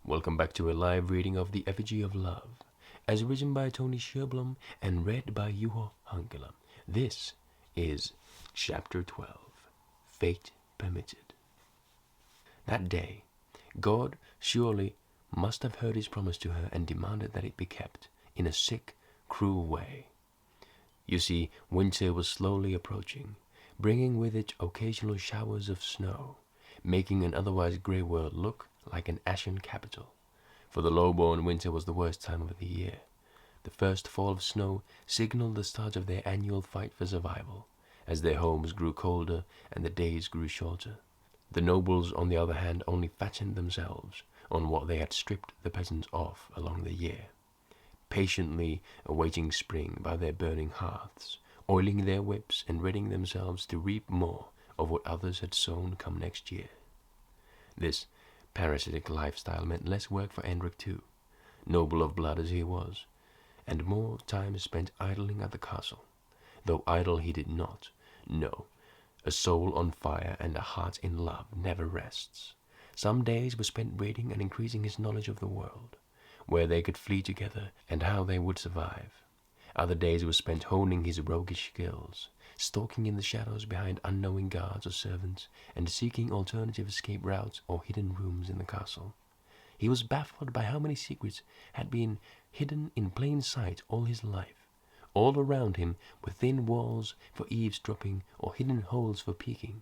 Welcome back to a live reading of the Effigy of Love, as written by Tony Sherblom and read by Juho Hankela. This is Chapter 12, Fate Permitted. That day, God surely must have heard his promise to her and demanded that it be kept in a sick, cruel way. You see, winter was slowly approaching, bringing with it occasional showers of snow, making an otherwise grey world look like an ashen capital. For the low-born, winter was the worst time of the year. The first fall of snow signaled the start of their annual fight for survival, as their homes grew colder and the days grew shorter. The nobles, on the other hand, only fattened themselves on what they had stripped the peasants of along the year, patiently awaiting spring by their burning hearths, oiling their whips and readying themselves to reap more of what others had sown come next year. This parasitic lifestyle meant less work for Endrik too, noble of blood as he was, and more time spent idling at the castle, though idle he did not. No, a soul on fire and a heart in love never rests. Some days were spent reading and increasing his knowledge of the world, where they could flee together and how they would survive. Other days were spent honing his roguish skills, stalking in the shadows behind unknowing guards or servants, and seeking alternative escape routes or hidden rooms in the castle. He was baffled by how many secrets had been hidden in plain sight all his life. All around him were thin walls for eavesdropping or hidden holes for peeking.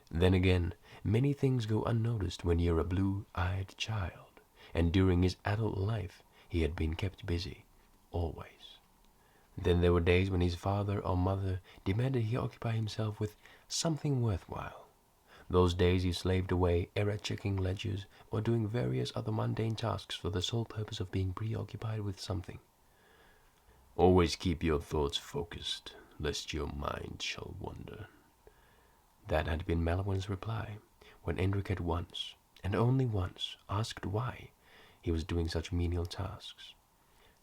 Then again, many things go unnoticed when you're a blue-eyed child, and during his adult life he had been kept busy, always. Then there were days when his father or mother demanded he occupy himself with something worthwhile. Those days he slaved away, error-checking ledgers or doing various other mundane tasks for the sole purpose of being preoccupied with something. Always keep your thoughts focused, lest your mind shall wander. That had been Malawin's reply, when Endrik had once, and only once, asked why he was doing such menial tasks.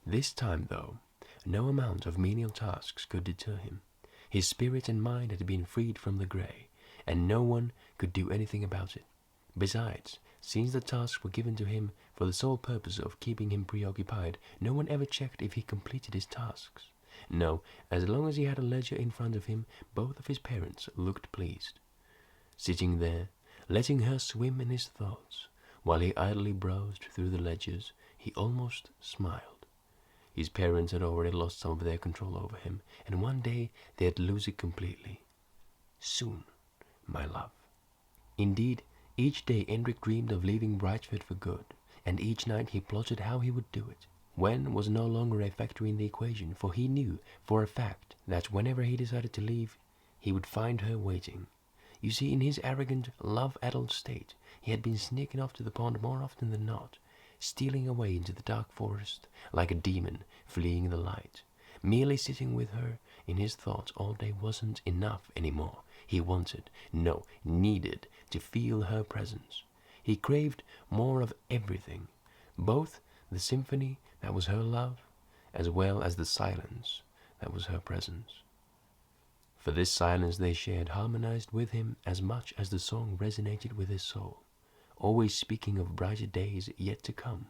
This time, though, no amount of menial tasks could deter him. His spirit and mind had been freed from the grey, and no one could do anything about it. Besides, since the tasks were given to him for the sole purpose of keeping him preoccupied, no one ever checked if he completed his tasks. No, as long as he had a ledger in front of him, both of his parents looked pleased. Sitting there, letting her swim in his thoughts, while he idly browsed through the ledgers, he almost smiled. His parents had already lost some of their control over him, and one day they'd lose it completely. Soon, my love. Indeed, each day Endrik dreamed of leaving Brightford for good, and each night he plotted how he would do it. When was no longer a factor in the equation, for he knew for a fact that whenever he decided to leave, he would find her waiting. You see, in his arrogant, love-addled state, he had been sneaking off to the pond more often than not, stealing away into the dark forest like a demon fleeing the light. Merely sitting with her in his thoughts all day wasn't enough anymore. He wanted, no, needed, to feel her presence. He craved more of everything, both the symphony that was her love, as well as the silence that was her presence. For this silence they shared harmonized with him as much as the song resonated with his soul, always speaking of brighter days yet to come,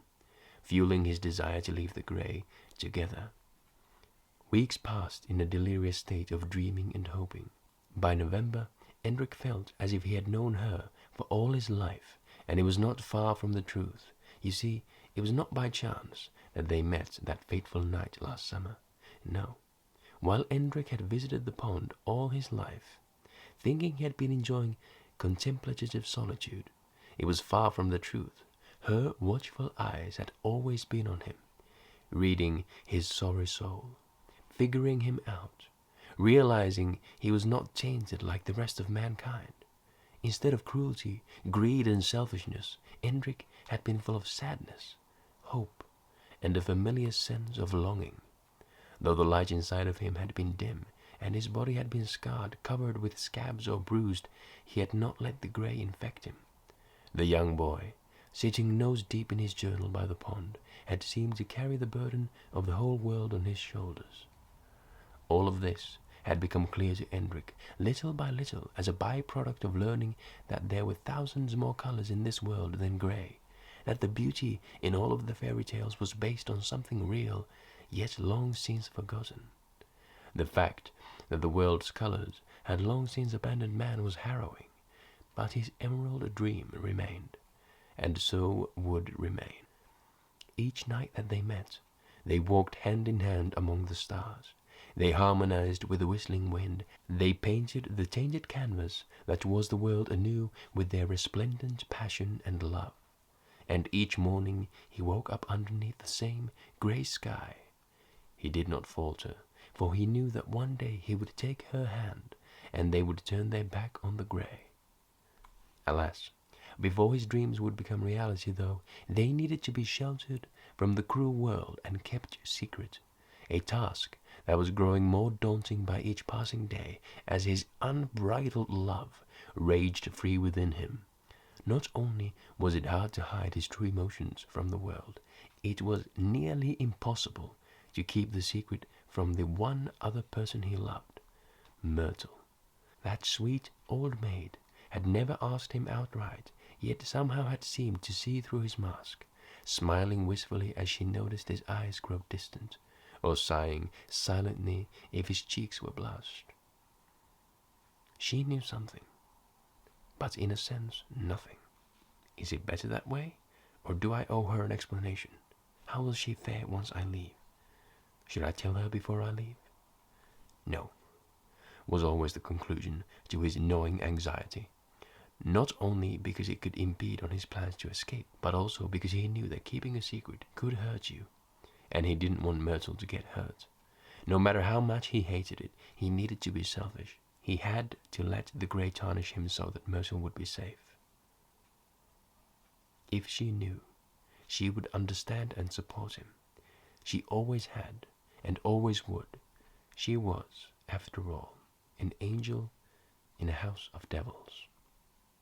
fueling his desire to leave the grey together. Weeks passed in a delirious state of dreaming and hoping. By November, Endrik felt as if he had known her for all his life, and it was not far from the truth. You see, it was not by chance that they met that fateful night last summer. No. While Endrik had visited the pond all his life, thinking he had been enjoying contemplative solitude, it was far from the truth. Her watchful eyes had always been on him, reading his sorry soul, figuring him out, realizing he was not tainted like the rest of mankind. Instead of cruelty, greed, and selfishness, Endrik had been full of sadness, hope, and a familiar sense of longing. Though the light inside of him had been dim, and his body had been scarred, covered with scabs or bruised, he had not let the grey infect him. The young boy, sitting nose deep in his journal by the pond, had seemed to carry the burden of the whole world on his shoulders. All of this had become clear to Endrik, little by little, as a byproduct of learning that there were thousands more colors in this world than grey, that the beauty in all of the fairy tales was based on something real, yet long since forgotten. The fact that the world's colors had long since abandoned man was harrowing, but his emerald dream remained, and so would remain. Each night that they met, they walked hand in hand among the stars. They harmonized with the whistling wind. They painted the tainted canvas that was the world anew with their resplendent passion and love. And each morning he woke up underneath the same grey sky. He did not falter, for he knew that one day he would take her hand, and they would turn their back on the grey. Alas, before his dreams would become reality, though, they needed to be sheltered from the cruel world and kept secret, a task that was growing more daunting by each passing day as his unbridled love raged free within him. Not only was it hard to hide his true emotions from the world, it was nearly impossible to keep the secret from the one other person he loved, Myrtle. That sweet old maid had never asked him outright, yet somehow had seemed to see through his mask, smiling wistfully as she noticed his eyes grow distant, or sighing silently if his cheeks were blushed. She knew something, but in a sense nothing. Is it better that way, or do I owe her an explanation? How will she fare once I leave? Should I tell her before I leave? No, was always the conclusion to his gnawing anxiety. Not only because it could impede on his plans to escape, but also because he knew that keeping a secret could hurt you, and he didn't want Myrtle to get hurt. No matter how much he hated it, he needed to be selfish. He had to let the grey tarnish him so that Myrtle would be safe. If she knew, she would understand and support him. She always had, and always would. She was, after all, an angel in a house of devils.